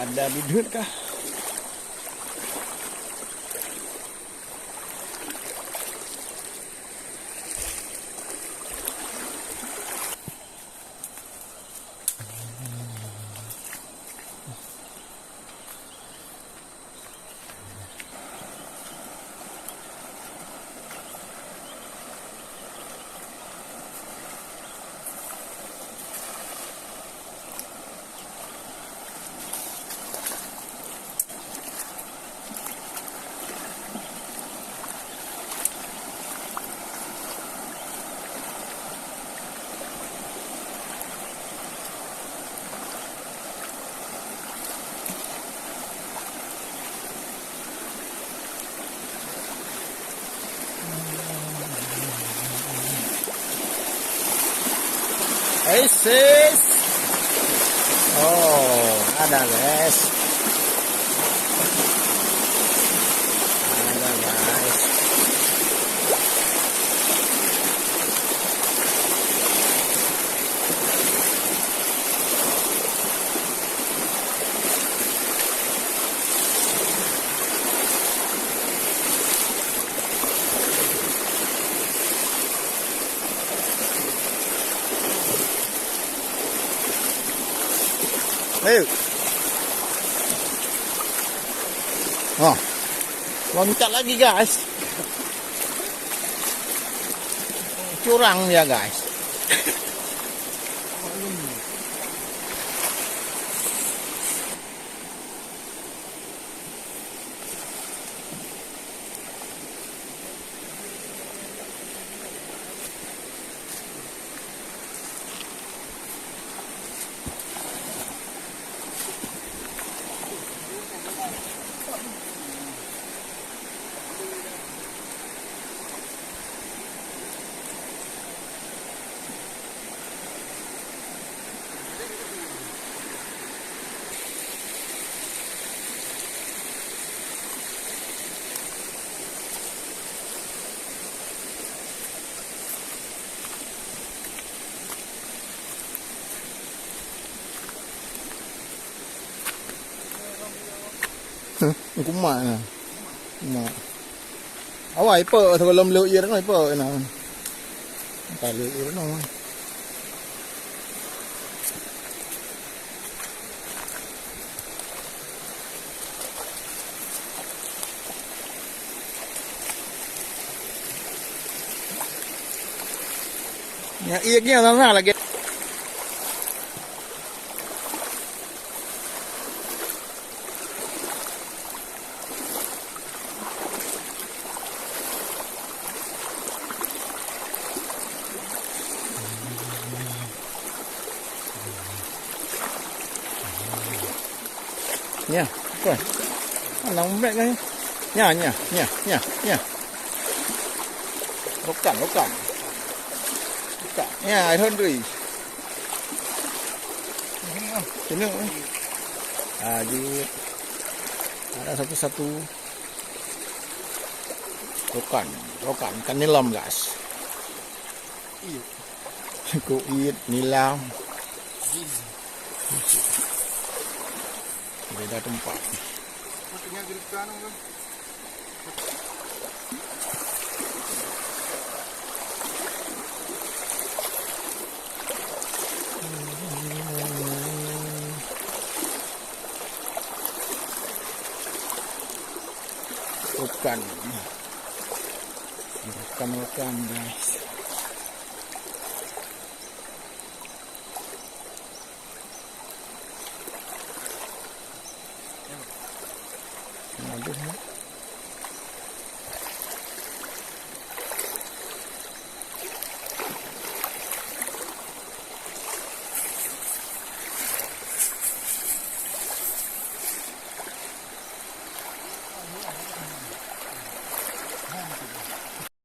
Ada bidut kah? Sis. Oh, ada guys. Ada guys. Ayo. Oh. Loncat lagi guys. Curang ya guys. Cũng mà nè, mà ở ngoài bờ thôi lâm lựu gì đó ngoài bờ nè, phải lựu gì đó thôi. Nhà yên kia nó là cái nha, rồi, nóng vậy đấy, nha, nó cẳng, nha, ai hơn gì, cái nữa, gì, ada satu, rokan, kan nilam guys, kuit nilam. Beda tempat. Rekan guys. Aduh.